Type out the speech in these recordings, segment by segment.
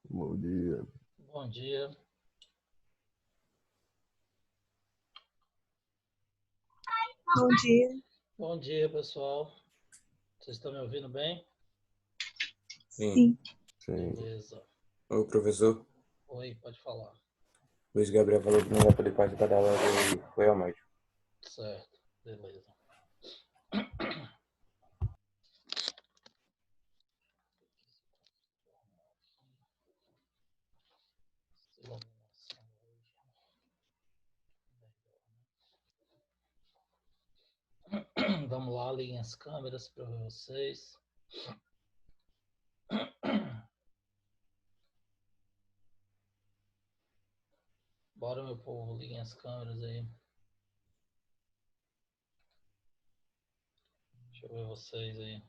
Bom dia. Bom dia. Bom dia. Bom dia, pessoal. Vocês estão me ouvindo bem? Sim. Sim. Beleza. Oi, professor. Oi, pode falar. Luiz Gabriel falou que não vai poder participar da aula e foi ao médico. Certo, beleza. Vamos lá, liguem as câmeras para ver vocês. Bora, meu povo, liguem as câmeras aí. Deixa eu ver vocês aí.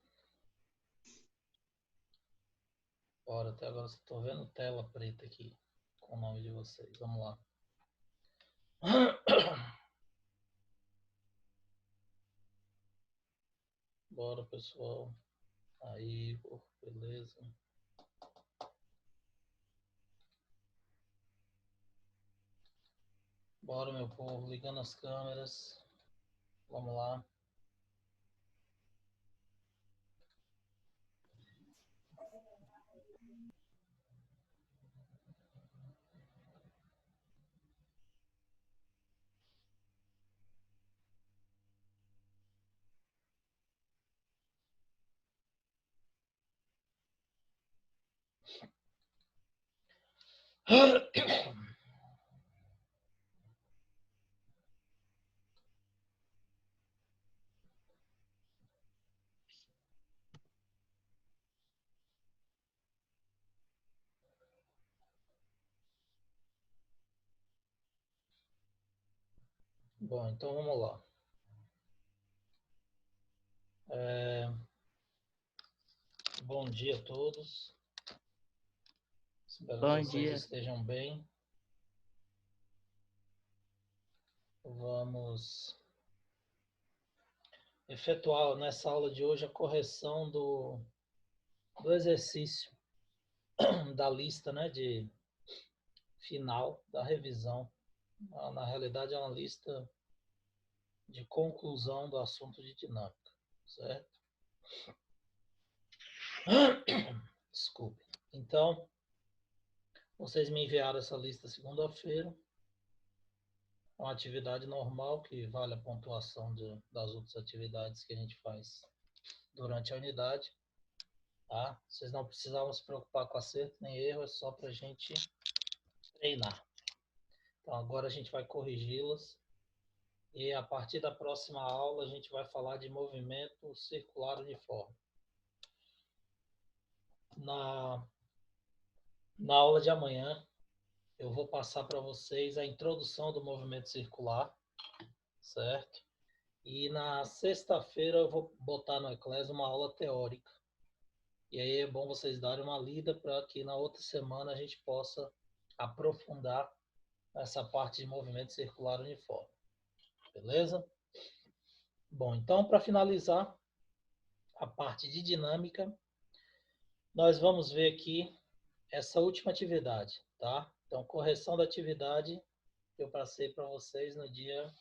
Bora, até agora só tô vendo tela preta aqui com o nome de vocês. Vamos lá. Bora, pessoal. Aí, Igor, beleza. Bora, meu povo, ligando as câmeras. Vamos lá. Bom, então vamos lá. Bom dia a todos. Espero que vocês estejam bem. Vamos efetuar nessa aula de hoje a correção do exercício da lista, né, de final da revisão. Na realidade é uma lista de conclusão do assunto de dinâmica, certo? Desculpe. Então, vocês me enviaram essa lista segunda-feira. É uma atividade normal que vale a pontuação das outras atividades que a gente faz durante a unidade. Tá? Vocês não precisavam se preocupar com acerto nem erro, é só para a gente treinar. Então agora a gente vai corrigi-las e a partir da próxima aula a gente vai falar de movimento circular uniforme. Na aula de amanhã eu vou passar para vocês a introdução do movimento circular, certo? E na sexta-feira eu vou botar no Eclés uma aula teórica. E aí é bom vocês darem uma lida para que na outra semana a gente possa aprofundar essa parte de movimento circular uniforme. Beleza? Bom, então para finalizar a parte de dinâmica, nós vamos ver aqui essa última atividade, tá? Então, correção da atividade que eu passei para vocês no dia...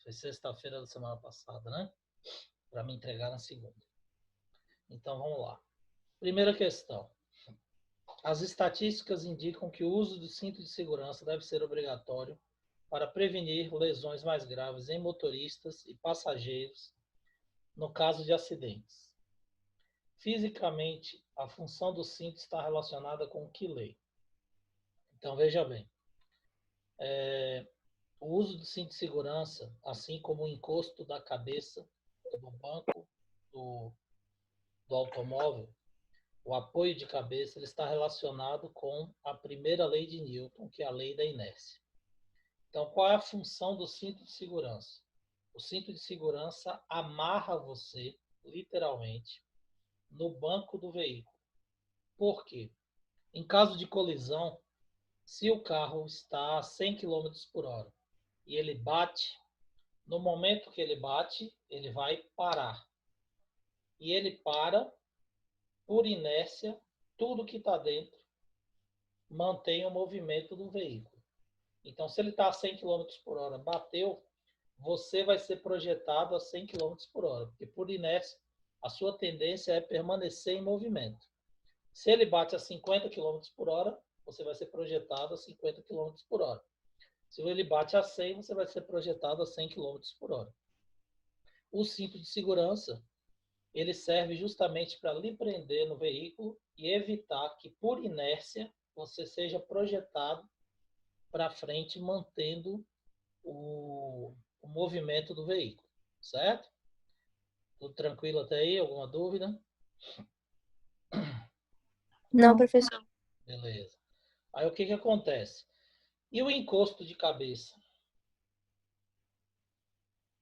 foi sexta-feira da semana passada, né? Para me entregar na segunda. Então, vamos lá. Primeira questão. As estatísticas indicam que o uso do cinto de segurança deve ser obrigatório para prevenir lesões mais graves em motoristas e passageiros no caso de acidentes. Fisicamente, a função do cinto está relacionada com que lei? Então, veja bem. O uso do cinto de segurança, assim como o encosto da cabeça no banco do automóvel, o apoio de cabeça, ele está relacionado com a primeira lei de Newton, que é a lei da inércia. Então, qual é a função do cinto de segurança? O cinto de segurança amarra você, literalmente, no banco do veículo. Por quê? Em caso de colisão, se o carro está a 100 km por hora e ele bate, no momento que ele bate, ele vai parar. E ele para por inércia tudo que está dentro mantém o movimento do veículo. Então, se ele está a 100 km por hora, bateu, você vai ser projetado a 100 km por hora, porque por inércia, a sua tendência é permanecer em movimento. Se ele bate a 50 km por hora, você vai ser projetado a 50 km por hora. Se ele bate a 100, você vai ser projetado a 100 km por hora. O cinto de segurança, ele serve justamente para lhe prender no veículo e evitar que, por inércia, você seja projetado para frente, mantendo o movimento do veículo, certo? Tudo tranquilo até aí? Alguma dúvida? Não, professor. Beleza. Aí o que acontece? E o encosto de cabeça?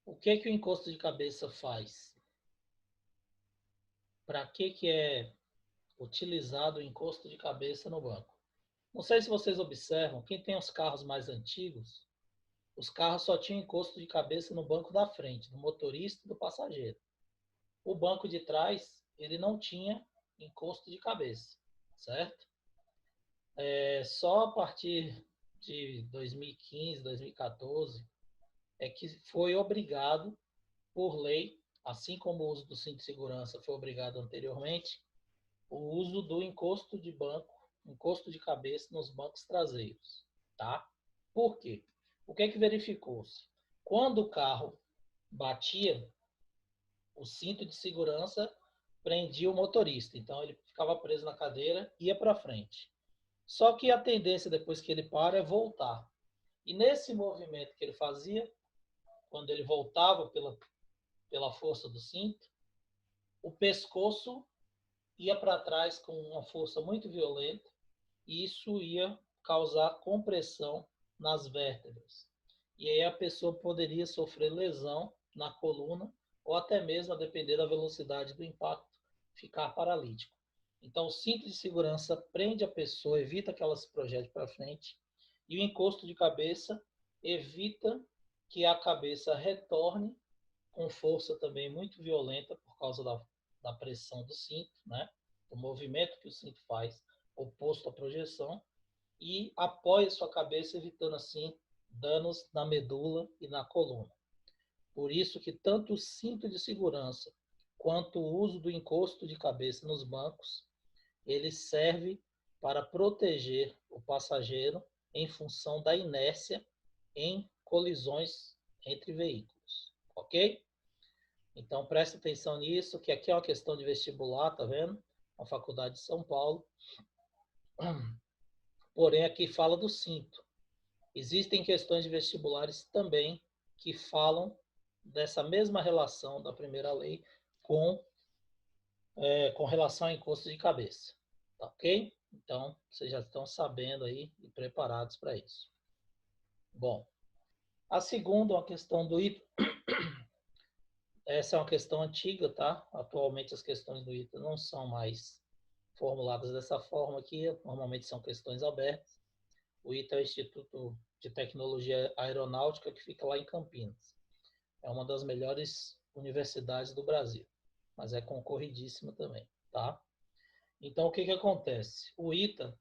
O que o encosto de cabeça faz? Para que é utilizado o encosto de cabeça no banco? Não sei se vocês observam, quem tem os carros mais antigos, os carros só tinham encosto de cabeça no banco da frente, do motorista e do passageiro. O banco de trás, ele não tinha encosto de cabeça, certo? Só a partir de 2015, 2014, é que foi obrigado, por lei, assim como o uso do cinto de segurança foi obrigado anteriormente, o uso do encosto de banco, encosto de cabeça nos bancos traseiros, tá? Por quê? O que verificou-se? Quando o carro batia, o cinto de segurança prendia o motorista, então ele ficava preso na cadeira e ia para frente. Só que a tendência depois que ele para é voltar. E nesse movimento que ele fazia, quando ele voltava pela força do cinto, o pescoço ia para trás com uma força muito violenta e isso ia causar compressão nas vértebras. E aí a pessoa poderia sofrer lesão na coluna ou até mesmo, a depender da velocidade do impacto, ficar paralítico. Então, o cinto de segurança prende a pessoa, evita que ela se projete para frente, e o encosto de cabeça evita que a cabeça retorne com força também muito violenta por causa da pressão do cinto, né? O movimento que o cinto faz oposto à projeção, e apoia sua cabeça, evitando assim danos na medula e na coluna. Por isso que tanto o cinto de segurança quanto o uso do encosto de cabeça nos bancos, ele serve para proteger o passageiro em função da inércia em colisões entre veículos, ok? Então preste atenção nisso, que aqui é uma questão de vestibular, tá vendo? A Faculdade de São Paulo. Porém, aqui fala do cinto. Existem questões de vestibulares também que falam dessa mesma relação da primeira lei com relação ao encosto de cabeça. Tá ok? Então, vocês já estão sabendo aí e preparados para isso. Bom, a segunda é uma questão do ITA. Essa é uma questão antiga, tá? Atualmente as questões do ITA não são mais formuladas dessa forma aqui, normalmente são questões abertas. O ITA é o Instituto de Tecnologia Aeronáutica, que fica lá em Campinas. É uma das melhores universidades do Brasil, mas é concorridíssima também, tá? Então, o que acontece? O ITA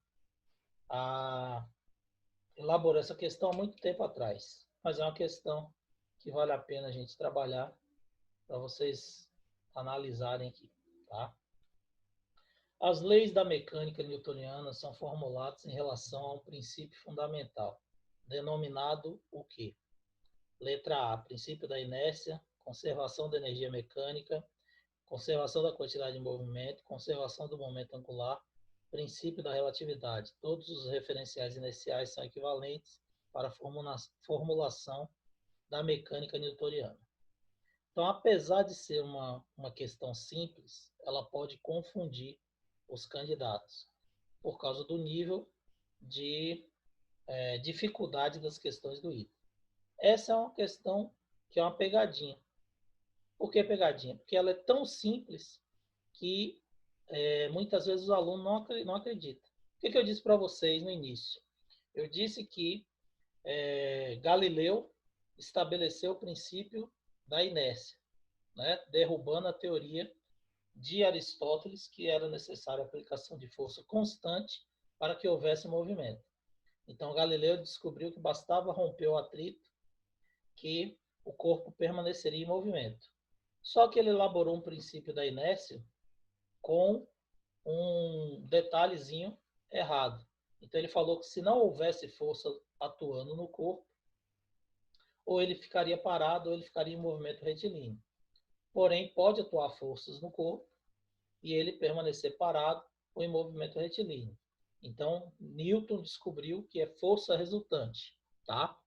elaborou essa questão há muito tempo atrás, mas é uma questão que vale a pena a gente trabalhar para vocês analisarem aqui, tá? As leis da mecânica newtoniana são formuladas em relação a um princípio fundamental, denominado o quê? Letra A, princípio da inércia, conservação da energia mecânica, conservação da quantidade de movimento, conservação do momento angular, princípio da relatividade. Todos os referenciais inerciais são equivalentes para a formulação da mecânica newtoniana. Então, apesar de ser uma questão simples, ela pode confundir os candidatos por causa do nível de dificuldade das questões do ITA. Essa é uma questão que é uma pegadinha. Por que pegadinha? Porque ela é tão simples que muitas vezes o aluno não acredita. O que eu disse para vocês no início? Eu disse que Galileu estabeleceu o princípio da inércia, né? Derrubando a teoria de Aristóteles que era necessária a aplicação de força constante para que houvesse movimento. Então, Galileu descobriu que bastava romper o atrito que o corpo permaneceria em movimento. Só que ele elaborou um princípio da inércia com um detalhezinho errado. Então, ele falou que se não houvesse força atuando no corpo, ou ele ficaria parado ou ele ficaria em movimento retilíneo. Porém, pode atuar forças no corpo e ele permanecer parado ou em movimento retilíneo. Então, Newton descobriu que é força resultante, tá?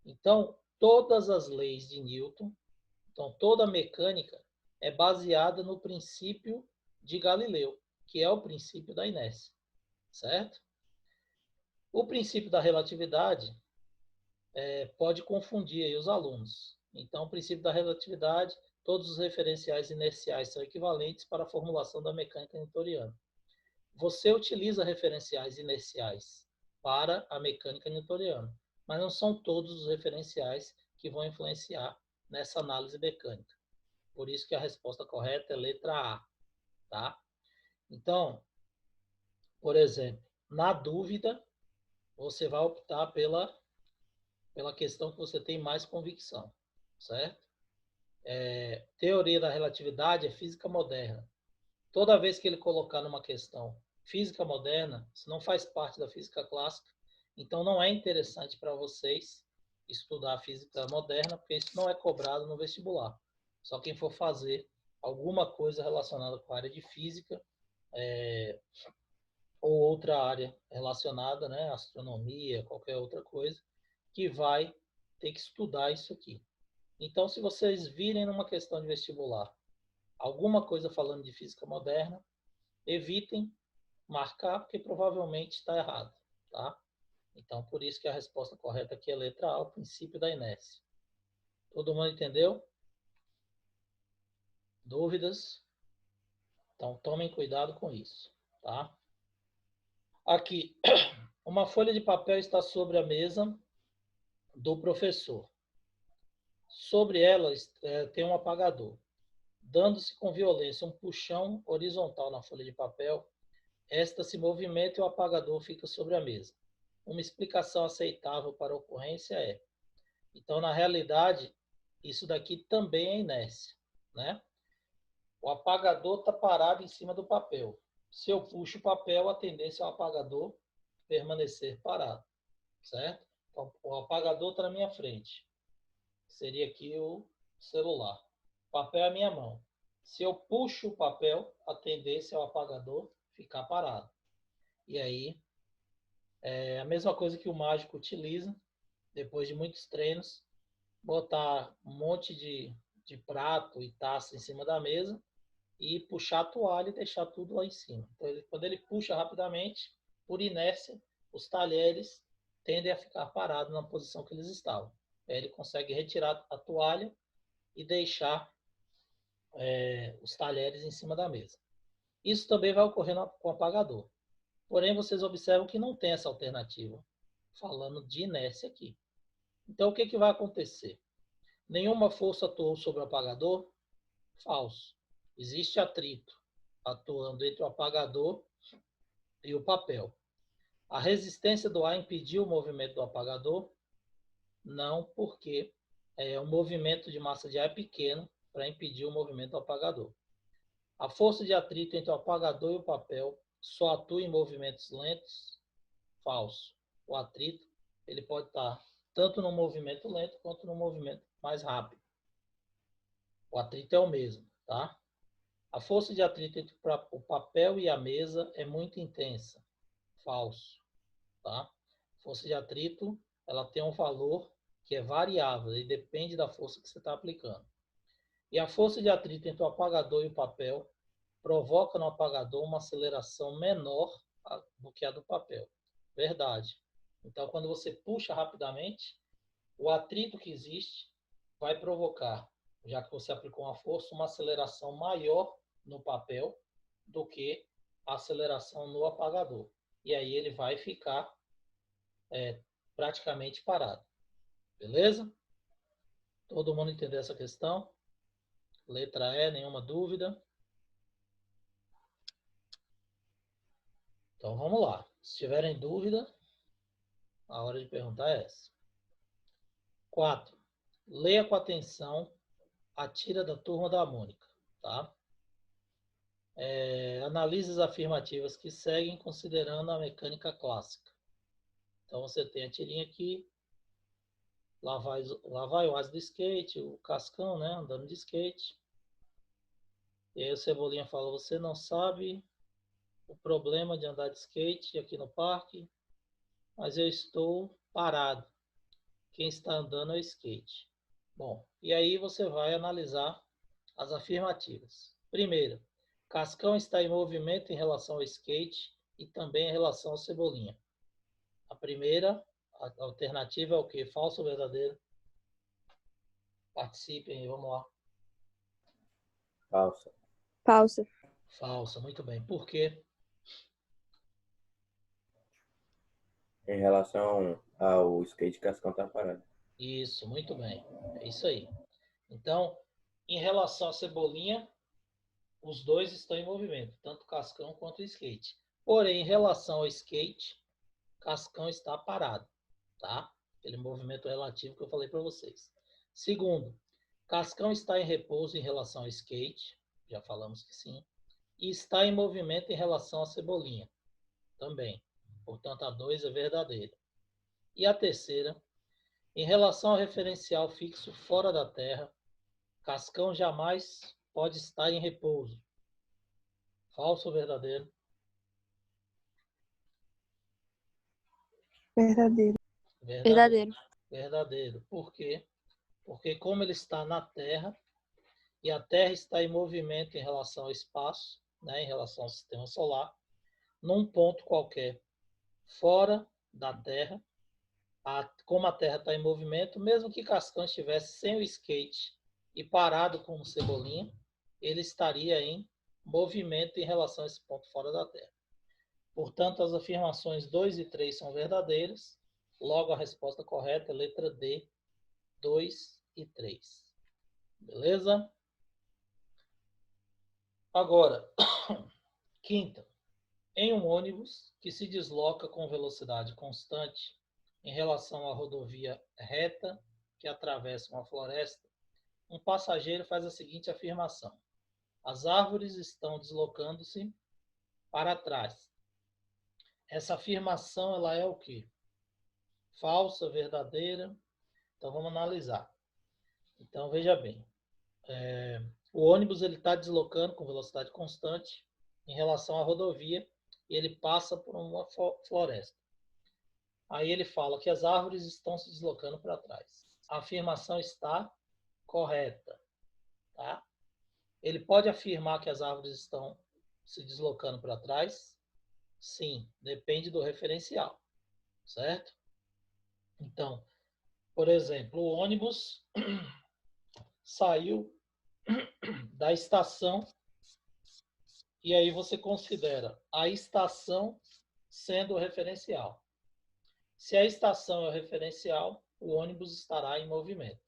Então, todas as leis de Newton, então toda a mecânica é baseada no princípio de Galileu, que é o princípio da inércia, certo? O princípio da relatividade pode confundir aí os alunos. Então, o princípio da relatividade, todos os referenciais inerciais são equivalentes para a formulação da mecânica newtoniana. Você utiliza referenciais inerciais para a mecânica newtoniana, mas não são todos os referenciais que vão influenciar nessa análise mecânica. Por isso que a resposta correta é letra A, tá? Então, por exemplo, na dúvida, você vai optar pela questão que você tem mais convicção, certo? Teoria da relatividade é física moderna. Toda vez que ele colocar numa questão física moderna, isso não faz parte da física clássica, então não é interessante para vocês estudar física moderna, porque isso não é cobrado no vestibular. Só quem for fazer alguma coisa relacionada com a área de física ou outra área relacionada, né, astronomia, qualquer outra coisa, que vai ter que estudar isso aqui. Então, se vocês virem numa questão de vestibular alguma coisa falando de física moderna, evitem marcar, porque provavelmente está errado, tá? Então, por isso que a resposta correta aqui é a letra A, o princípio da inércia. Todo mundo entendeu? Dúvidas? Então, tomem cuidado com isso, tá? Aqui, uma folha de papel está sobre a mesa do professor. Sobre ela tem um apagador. Dando-se com violência um puxão horizontal na folha de papel, esta se movimenta e o apagador fica sobre a mesa. Uma explicação aceitável para a ocorrência é... Então, na realidade, isso daqui também é inércia, né? O apagador está parado em cima do papel. Se eu puxo o papel, a tendência é o apagador permanecer parado, certo? Então, o apagador está na minha frente. Seria aqui o celular. O papel é a minha mão. Se eu puxo o papel, a tendência é o apagador ficar parado. E aí, é a mesma coisa que o mágico utiliza, depois de muitos treinos, botar um monte de prato e taça em cima da mesa e puxar a toalha e deixar tudo lá em cima. Então, quando ele puxa rapidamente, por inércia, os talheres tendem a ficar parados na posição que eles estavam. Aí ele consegue retirar a toalha e deixar os talheres em cima da mesa. Isso também vai ocorrer com o apagador. Porém, vocês observam que não tem essa alternativa, falando de inércia aqui. Então, o que vai acontecer? Nenhuma força atuou sobre o apagador? Falso. Existe atrito atuando entre o apagador e o papel. A resistência do ar impediu o movimento do apagador? Não, porque o movimento de massa de ar é pequeno para impedir o movimento do apagador. A força de atrito entre o apagador e o papel só atua em movimentos lentos? Falso. O atrito ele pode estar tanto no movimento lento quanto no movimento mais rápido. O atrito é o mesmo, tá? A força de atrito entre o papel e a mesa é muito intensa. Falso, tá? A força de atrito ela tem um valor que é variável e depende da força que você está aplicando. E a força de atrito entre o apagador e o papel provoca no apagador uma aceleração menor do que a do papel. Verdade. Então, quando você puxa rapidamente, o atrito que existe vai provocar, já que você aplicou uma força, uma aceleração maior no papel do que a aceleração no apagador. E aí ele vai ficar praticamente parado. Beleza? Todo mundo entendeu essa questão? Letra E, nenhuma dúvida? Então vamos lá. Se tiverem dúvida, a hora de perguntar é essa. 4. Leia com atenção a tira da turma da Mônica, tá? Analise as afirmativas que seguem considerando a mecânica clássica. Então você tem a tirinha aqui, lá vai o asa do skate, o Cascão, né, andando de skate. E aí o Cebolinha fala, você não sabe o problema de andar de skate aqui no parque, mas eu estou parado. Quem está andando é o skate. Bom, e aí você vai analisar as afirmativas. Primeira, Cascão está em movimento em relação ao skate e também em relação ao Cebolinha. A primeira alternativa é o quê? Falso ou verdadeiro? Participem aí, vamos lá. Falsa. Falsa. Falsa, muito bem. Por quê? Em relação ao skate, Cascão tá parado. Isso, muito bem. É isso aí. Então, em relação à Cebolinha, os dois estão em movimento, tanto o Cascão quanto o skate. Porém, em relação ao skate, Cascão está parado, tá? Aquele movimento relativo que eu falei para vocês. Segundo, Cascão está em repouso em relação ao skate, já falamos que sim, e está em movimento em relação à Cebolinha, também. Portanto, a 2 é verdadeira. E a terceira, em relação ao referencial fixo fora da Terra, Cascão jamais pode estar em repouso. Falso ou verdadeiro? Verdadeiro. Verdadeiro. Verdadeiro. Por quê? Porque como ele está na Terra, e a Terra está em movimento em relação ao espaço, né, em relação ao sistema solar, num ponto qualquer fora da Terra, como a Terra está em movimento, mesmo que Cascão estivesse sem o skate e parado como Cebolinha, ele estaria em movimento em relação a esse ponto fora da Terra. Portanto, as afirmações 2 e 3 são verdadeiras, logo a resposta correta é letra D, 2 e 3. Beleza? Agora, quinta. Em um ônibus que se desloca com velocidade constante em relação à rodovia reta que atravessa uma floresta, um passageiro faz a seguinte afirmação: as árvores estão deslocando-se para trás. Essa afirmação ela é o quê? Falsa, verdadeira? Então vamos analisar. Então veja bem, o ônibus ele está deslocando com velocidade constante em relação à rodovia e ele passa por uma floresta. Aí ele fala que as árvores estão se deslocando para trás. A afirmação está correta, tá? Ele pode afirmar que as árvores estão se deslocando para trás? Sim, depende do referencial, certo? Então, por exemplo, o ônibus saiu da estação e aí você considera a estação sendo o referencial. Se a estação é o referencial, o ônibus estará em movimento.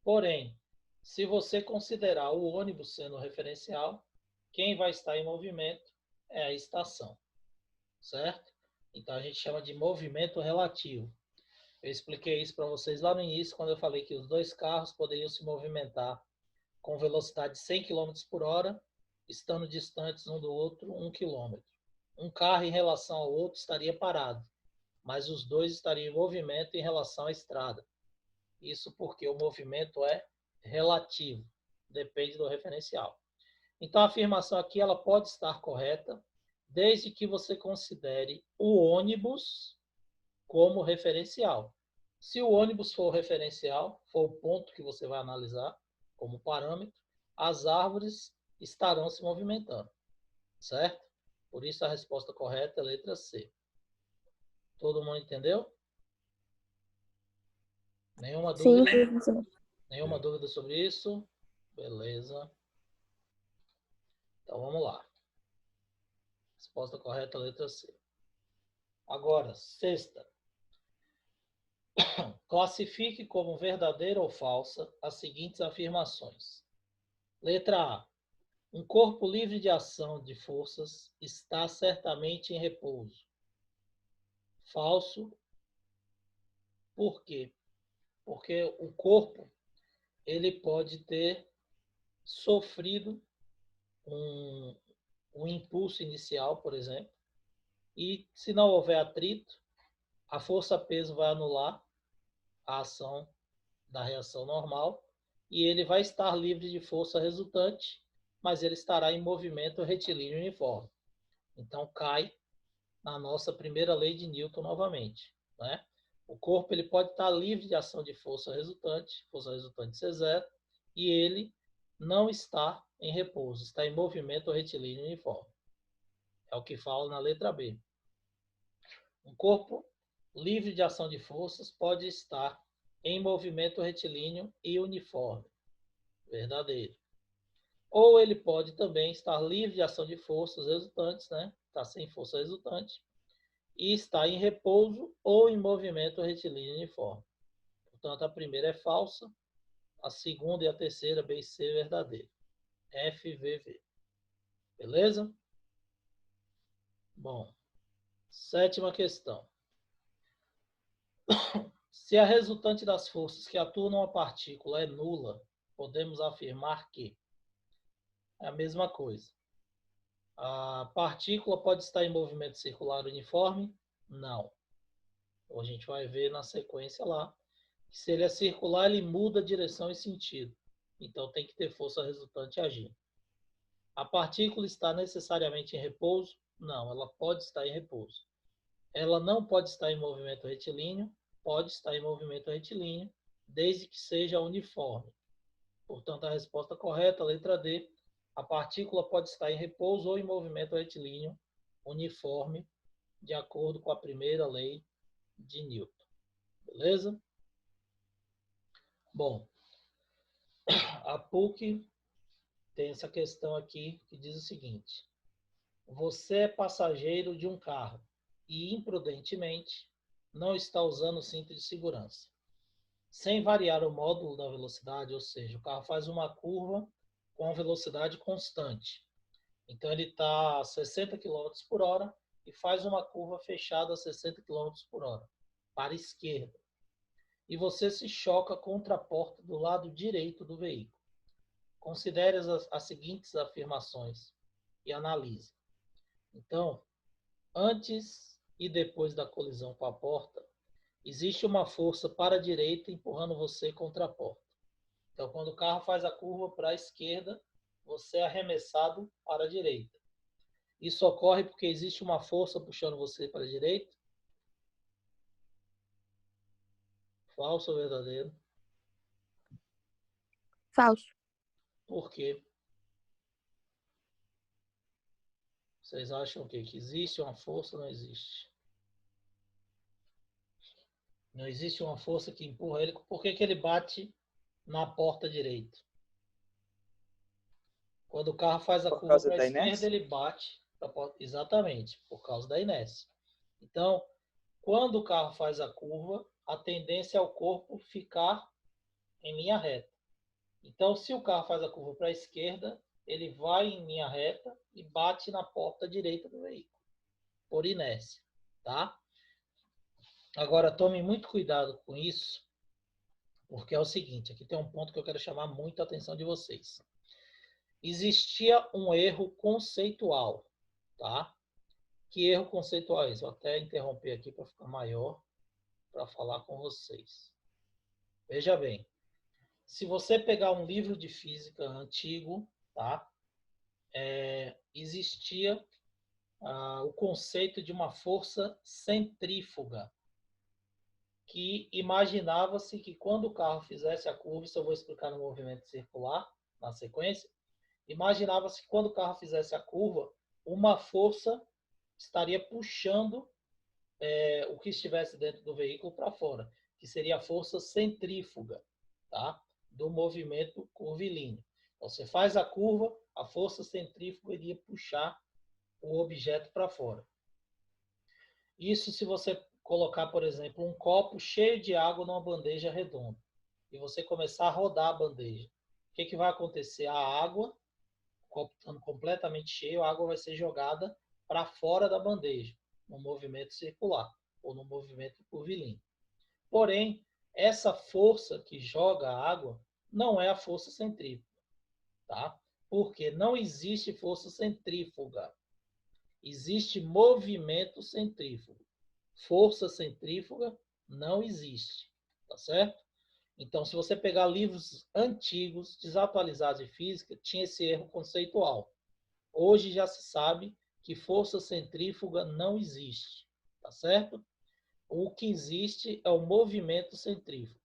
Porém, se você considerar o ônibus sendo o referencial, quem vai estar em movimento é a estação, certo? Então a gente chama de movimento relativo. Eu expliquei isso para vocês lá no início, quando eu falei que os dois carros poderiam se movimentar com velocidade de 100 km por hora, estando distantes um do outro 1 km. Um carro em relação ao outro estaria parado, mas os dois estariam em movimento em relação à estrada. Isso porque o movimento é relativo, depende do referencial. Então a afirmação aqui ela pode estar correta, desde que você considere o ônibus como referencial. Se o ônibus for o referencial, for o ponto que você vai analisar como parâmetro, as árvores estarão se movimentando, certo? Por isso a resposta correta é a letra C. Todo mundo entendeu? Nenhuma dúvida? Sim, professor. Nenhuma dúvida sobre isso? Beleza. Então vamos lá. Resposta correta, letra C. Agora, sexta. Classifique como verdadeira ou falsa as seguintes afirmações. Letra A. Um corpo livre de ação de forças está certamente em repouso. Falso. Por quê? Porque o corpo ele pode ter sofrido um impulso inicial, por exemplo, e se não houver atrito, a força-peso vai anular a ação da reação normal e ele vai estar livre de força resultante, mas ele estará em movimento retilíneo uniforme. Então cai na nossa primeira lei de Newton novamente, né? O corpo ele pode estar livre de ação de força resultante C0, e ele não está em repouso, está em movimento retilíneo uniforme. É o que fala na letra B. Um corpo livre de ação de forças pode estar em movimento retilíneo e uniforme. Verdadeiro. Ou ele pode também estar livre de ação de forças resultantes, né? Está sem força resultante, e está em repouso ou em movimento retilíneo uniforme. Portanto, a primeira é falsa, a segunda e a terceira, B e C, é verdadeira. FVV. Beleza? Bom, sétima questão. Se a resultante das forças que atuam numa partícula é nula, podemos afirmar que é a mesma coisa. A partícula pode estar em movimento circular uniforme? Não. Então, a gente vai ver na sequência lá que se ele é circular, ele muda a direção e sentido. Então, tem que ter força resultante agindo. A partícula está necessariamente em repouso? Não, ela pode estar em repouso. Ela não pode estar em movimento retilíneo? Pode estar em movimento retilíneo, desde que seja uniforme. Portanto, a resposta correta, letra D, a partícula pode estar em repouso ou em movimento retilíneo uniforme, de acordo com a primeira lei de Newton. Beleza? Bom, a PUC tem essa questão aqui que diz o seguinte: você é passageiro de um carro e, imprudentemente, não está usando o cinto de segurança. Sem variar o módulo da velocidade, ou seja, o carro faz uma curva com velocidade constante. Então, ele está a 60 km por hora e faz uma curva fechada a 60 km por hora, para a esquerda. E você se choca contra a porta do lado direito do veículo. Considere as seguintes afirmações e analise. Então, antes e depois da colisão com a porta, existe uma força para a direita empurrando você contra a porta. Então, quando o carro faz a curva para a esquerda, você é arremessado para a direita. Isso ocorre porque existe uma força puxando você para a direita? Falso ou verdadeiro? Falso. Por quê? Vocês acham o quê? Que existe uma força ou não existe? Não existe uma força que empurra ele. Por que ele bate na porta direita? Quando o carro faz a curva para a esquerda, ele bate para a porta. Exatamente, por causa da inércia. Então, quando o carro faz a curva, a tendência é o corpo ficar em linha reta. Então, se o carro faz a curva para a esquerda, ele vai em linha reta e bate na porta direita do veículo, por inércia, tá? Agora, tome muito cuidado com isso, porque é o seguinte, aqui tem um ponto que eu quero chamar muito a atenção de vocês. Existia um erro conceitual, tá? Que erro conceitual é esse? Vou até interromper aqui para ficar maior, para falar com vocês. Veja bem, se você pegar um livro de física antigo, tá? Existia o conceito de uma força centrífuga, que imaginava-se que quando o carro fizesse a curva, isso eu vou explicar no movimento circular, na sequência, imaginava-se que quando o carro fizesse a curva, uma força estaria puxando o que estivesse dentro do veículo para fora, que seria a força centrífuga, tá? Do movimento curvilíneo. Então, você faz a curva, a força centrífuga iria puxar o objeto para fora. Isso se você colocar, por exemplo, um copo cheio de água numa bandeja redonda e você começar a rodar a bandeja. O que vai acontecer? A água, copo estando completamente cheio, a água vai ser jogada para fora da bandeja, no movimento circular ou no movimento curvilíneo. Porém, essa força que joga a água não é a força centrífuga, tá? Porque não existe força centrífuga. Existe movimento centrífugo. Força centrífuga não existe, tá certo? Então, se você pegar livros antigos, desatualizados de física, tinha esse erro conceitual. Hoje já se sabe que força centrífuga não existe, tá certo? O que existe é o movimento centrífugo.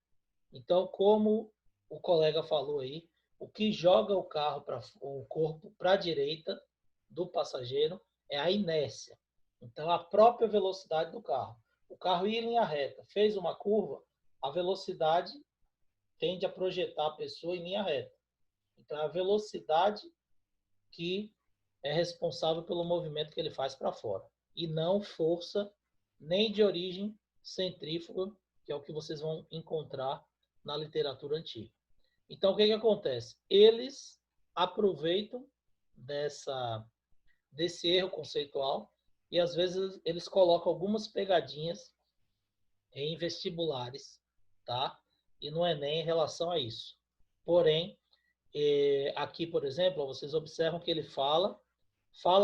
Então, como o colega falou aí, o que joga o corpo para a direita do passageiro é a inércia. Então, a própria velocidade do carro. O carro ia em linha reta, fez uma curva, a velocidade tende a projetar a pessoa em linha reta. Então, é a velocidade que é responsável pelo movimento que ele faz para fora. E não força nem de origem centrífuga, que é o que vocês vão encontrar na literatura antiga. Então, o que acontece? Eles aproveitam desse erro conceitual e, às vezes, eles colocam algumas pegadinhas em vestibulares, tá? E no Enem em relação a isso. Porém, aqui, por exemplo, vocês observam que ele fala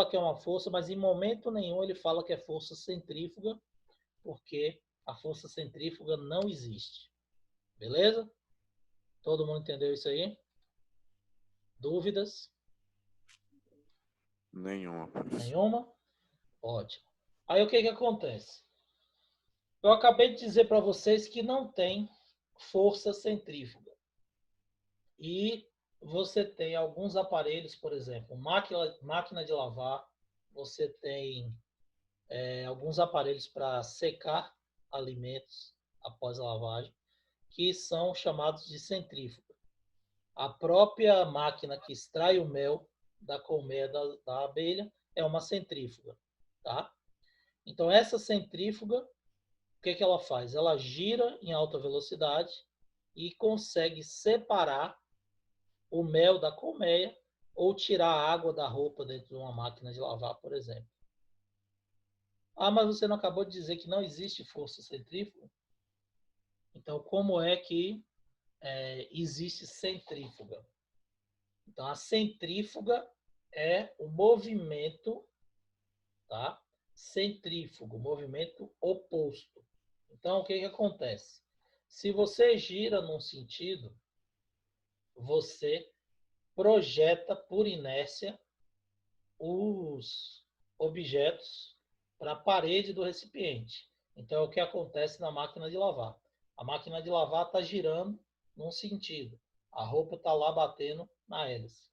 que é uma força, mas em momento nenhum ele fala que é força centrífuga, porque a força centrífuga não existe. Beleza? Todo mundo entendeu isso aí? Dúvidas? Nenhuma, professor. Nenhuma? Ótimo. Aí o que acontece? Eu acabei de dizer para vocês que não tem força centrífuga. E você tem alguns aparelhos, por exemplo, máquina de lavar, você tem alguns aparelhos para secar alimentos após a lavagem, que são chamados de centrífuga. A própria máquina que extrai o mel da colmeia da abelha é uma centrífuga, tá? Então, essa centrífuga, o que ela faz? Ela gira em alta velocidade e consegue separar o mel da colmeia ou tirar a água da roupa dentro de uma máquina de lavar, por exemplo. Ah, mas você não acabou de dizer que não existe força centrífuga? Então, como é que existe centrífuga? Então, a centrífuga é o movimento, tá? Centrífugo, movimento oposto. Então, o que acontece? Se você gira num sentido, você projeta por inércia os objetos para a parede do recipiente. Então, é o que acontece na máquina de lavar. A máquina de lavar está girando num sentido. A roupa está lá batendo na hélice.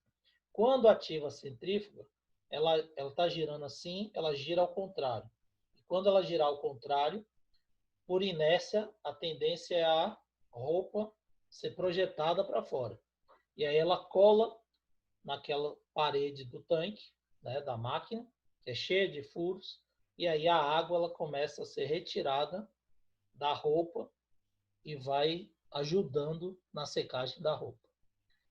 Quando ativa a centrífuga, ela está girando assim, ela gira ao contrário. E quando ela girar ao contrário, por inércia, a tendência é a roupa ser projetada para fora. E aí ela cola naquela parede do tanque, né, da máquina, que é cheia de furos, e aí a água ela começa a ser retirada da roupa e vai ajudando na secagem da roupa.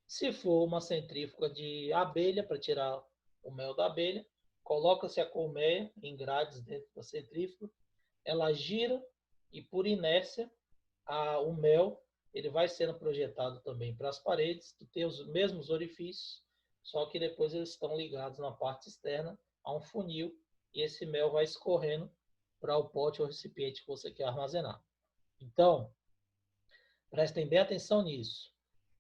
Se for uma centrífuga de abelha, para tirar o mel da abelha, coloca-se a colmeia em grades dentro da centrífuga, ela gira e por inércia o mel ele vai sendo projetado também para as paredes, que tem os mesmos orifícios, só que depois eles estão ligados na parte externa a um funil e esse mel vai escorrendo para o pote ou recipiente que você quer armazenar. Então, prestem bem atenção nisso.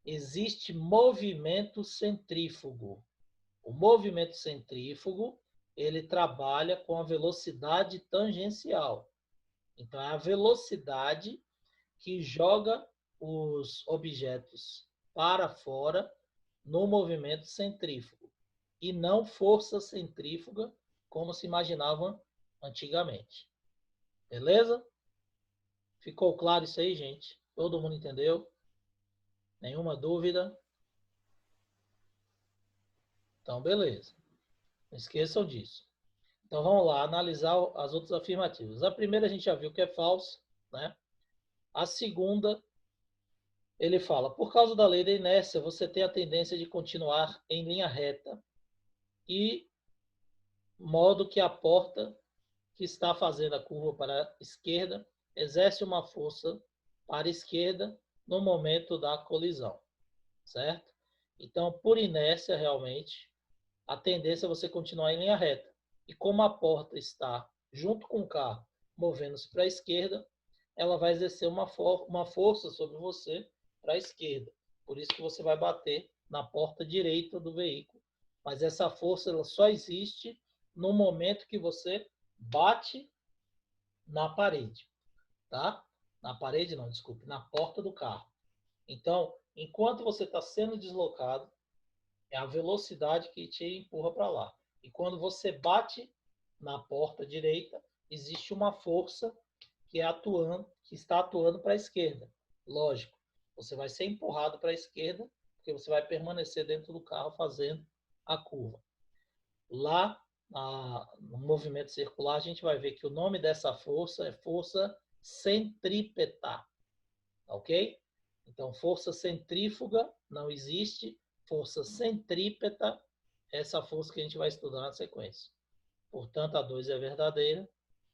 Existe movimento centrífugo. O movimento centrífugo, ele trabalha com a velocidade tangencial. Então, é a velocidade que joga os objetos para fora no movimento centrífugo e não força centrífuga como se imaginava antigamente. Beleza? Ficou claro isso aí, gente? Todo mundo entendeu? Nenhuma dúvida? Então, beleza. Não esqueçam disso. Então, vamos lá analisar as outras afirmativas. A primeira a gente já viu que é falso, né? A segunda, ele fala, por causa da lei da inércia, você tem a tendência de continuar em linha reta e modo que a porta que está fazendo a curva para a esquerda exerce uma força para a esquerda no momento da colisão, certo? Então, por inércia, realmente, a tendência é você continuar em linha reta. E como a porta está junto com o carro, movendo-se para a esquerda, ela vai exercer uma força sobre você para a esquerda. Por isso que você vai bater na porta direita do veículo. Mas essa força ela só existe no momento que você bate na parede, tá? Na parede não, desculpe, na porta do carro. Então, enquanto você está sendo deslocado, é a velocidade que te empurra para lá. E quando você bate na porta direita, existe uma força que está atuando para a esquerda. Lógico, você vai ser empurrado para a esquerda, porque você vai permanecer dentro do carro fazendo a curva. Lá no movimento circular, a gente vai ver que o nome dessa força é força centrípeta, ok? Então, força centrífuga não existe, força centrípeta, essa força que a gente vai estudar na sequência. Portanto, a 2 é verdadeira.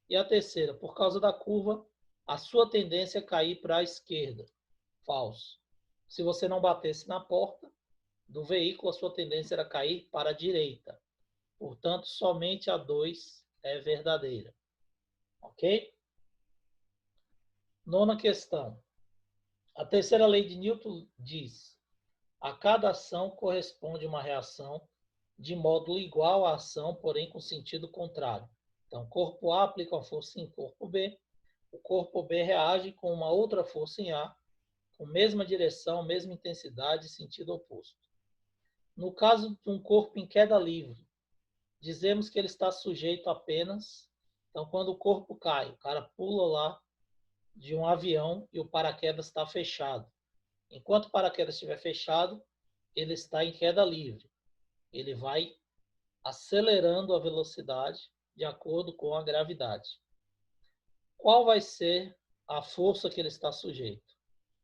E a terceira, por causa da curva, a sua tendência é cair para a esquerda. Falso. Se você não batesse na porta do veículo, a sua tendência era cair para a direita. Portanto, somente a 2 é verdadeira. Ok? Nona questão. A terceira lei de Newton diz: a cada ação corresponde uma reação de módulo igual à ação, porém com sentido contrário. Então, corpo A aplica uma força em corpo B, o corpo B reage com uma outra força em A, com mesma direção, mesma intensidade e sentido oposto. No caso de um corpo em queda livre, dizemos que ele está sujeito apenas... Então, quando o corpo cai, o cara pula lá de um avião e o paraquedas está fechado. Enquanto o paraquedas estiver fechado, ele está em queda livre. Ele vai acelerando a velocidade de acordo com a gravidade. Qual vai ser a força que ele está sujeito?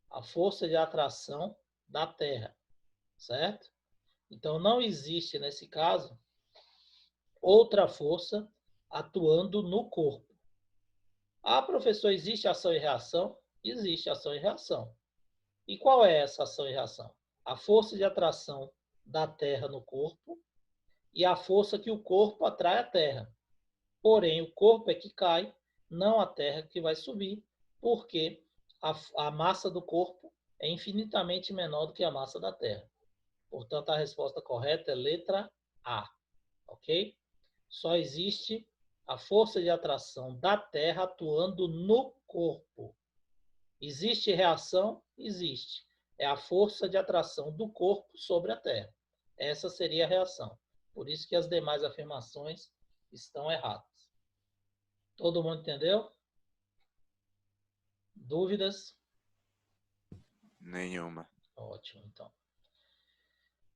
A força de atração da Terra, certo? Então, não existe, nesse caso, outra força atuando no corpo. Ah, professor, existe ação e reação? Existe ação e reação. E qual é essa ação e reação? A força de atração da Terra no corpo e a força que o corpo atrai a Terra. Porém, o corpo é que cai, não a Terra que vai subir, porque a massa do corpo é infinitamente menor do que a massa da Terra. Portanto, a resposta correta é letra A, ok? Só existe a força de atração da Terra atuando no corpo. Existe reação? Existe. É a força de atração do corpo sobre a Terra. Essa seria a reação. Por isso que as demais afirmações estão erradas. Todo mundo entendeu? Dúvidas? Nenhuma. Ótimo, então.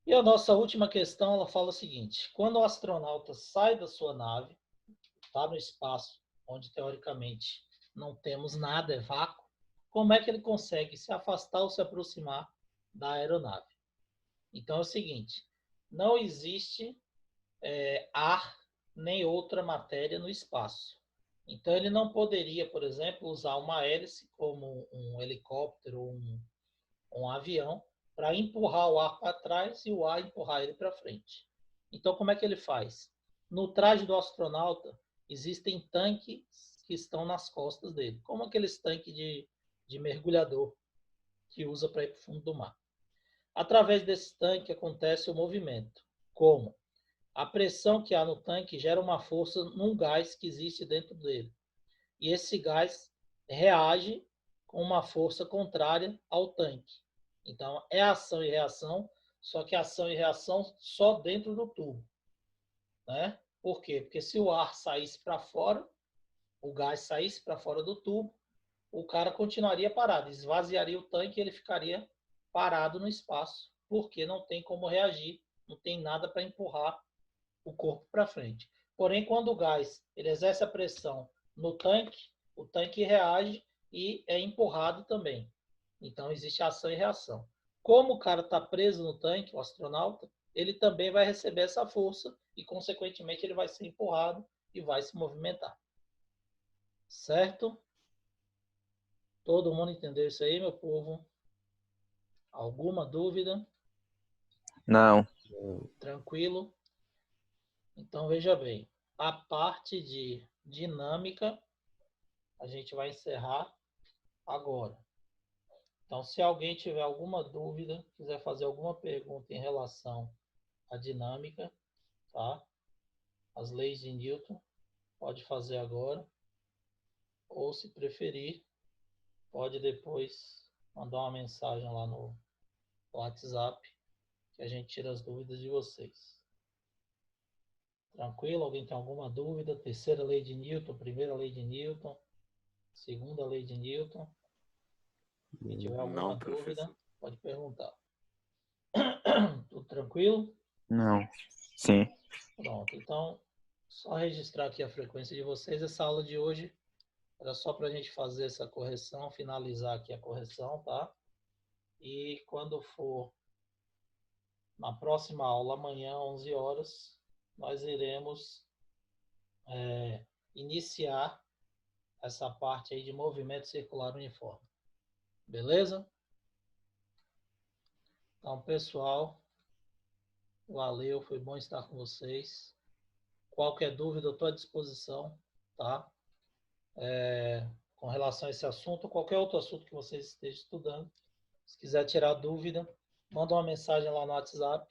E a nossa última questão, ela fala o seguinte: quando o astronauta sai da sua nave, está no espaço, onde teoricamente não temos nada, é vácuo, como é que ele consegue se afastar ou se aproximar da aeronave? Então é o seguinte: não existe ar nem outra matéria no espaço. Então ele não poderia, por exemplo, usar uma hélice como um helicóptero ou um avião para empurrar o ar para trás e o ar empurrar ele para frente. Então como é que ele faz? No traje do astronauta existem tanques que estão nas costas dele, como aqueles tanques de mergulhador que usa para ir para o fundo do mar. Através desse tanque acontece o movimento. Como? A pressão que há no tanque gera uma força num gás que existe dentro dele. E esse gás reage com uma força contrária ao tanque. Então, é ação e reação, só que ação e reação só dentro do tubo. Né? Por quê? Porque se o ar saísse para fora, o gás saísse para fora do tubo, o cara continuaria parado, esvaziaria o tanque e ele ficaria parado no espaço, porque não tem como reagir, não tem nada para empurrar o corpo para frente. Porém, quando o gás ele exerce a pressão no tanque, o tanque reage e é empurrado também. Então, existe ação e reação. Como o cara está preso no tanque, o astronauta, ele também vai receber essa força e, consequentemente, ele vai ser empurrado e vai se movimentar. Certo? Todo mundo entendeu isso aí, meu povo? Alguma dúvida? Não. Tranquilo? Então, veja bem. A parte de dinâmica, a gente vai encerrar agora. Então, se alguém tiver alguma dúvida, quiser fazer alguma pergunta em relação à dinâmica, tá? As leis de Newton, pode fazer agora. Ou, se preferir, pode depois mandar uma mensagem lá no WhatsApp, que a gente tira as dúvidas de vocês. Tranquilo? Alguém tem alguma dúvida? Terceira lei de Newton, primeira lei de Newton, segunda lei de Newton. Se tiver alguma dúvida, pode perguntar. Tudo tranquilo? Não. Sim. Pronto. Então, só registrar aqui a frequência de vocês. Essa aula de hoje era só para a gente fazer essa correção, finalizar aqui a correção, tá? E quando for na próxima aula, amanhã, 11 horas, nós iremos iniciar essa parte aí de movimento circular uniforme. Beleza? Então, pessoal, valeu, foi bom estar com vocês. Qualquer dúvida, eu estou à disposição, tá? Com relação a esse assunto, ou qualquer outro assunto que vocês estejam estudando. Se quiser tirar dúvida, manda uma mensagem lá no WhatsApp,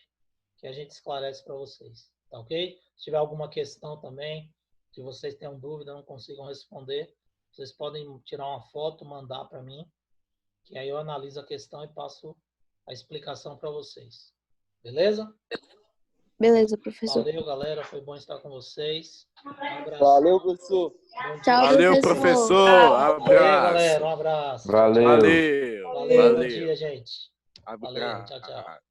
que a gente esclarece para vocês, tá ok? Se tiver alguma questão também, que vocês tenham dúvida, não consigam responder, vocês podem tirar uma foto, mandar para mim, que aí eu analiso a questão e passo a explicação para vocês. Beleza? Beleza, professor. Valeu, galera. Foi bom estar com vocês. Um abraço. Valeu, professor. Bom Tchau, dia. Valeu, professor. professor. Valeu, Abraço. galera. Um abraço. Valeu. Valeu. Valeu. Bom Valeu. dia, gente. Valeu. Abraço. Tchau, tchau.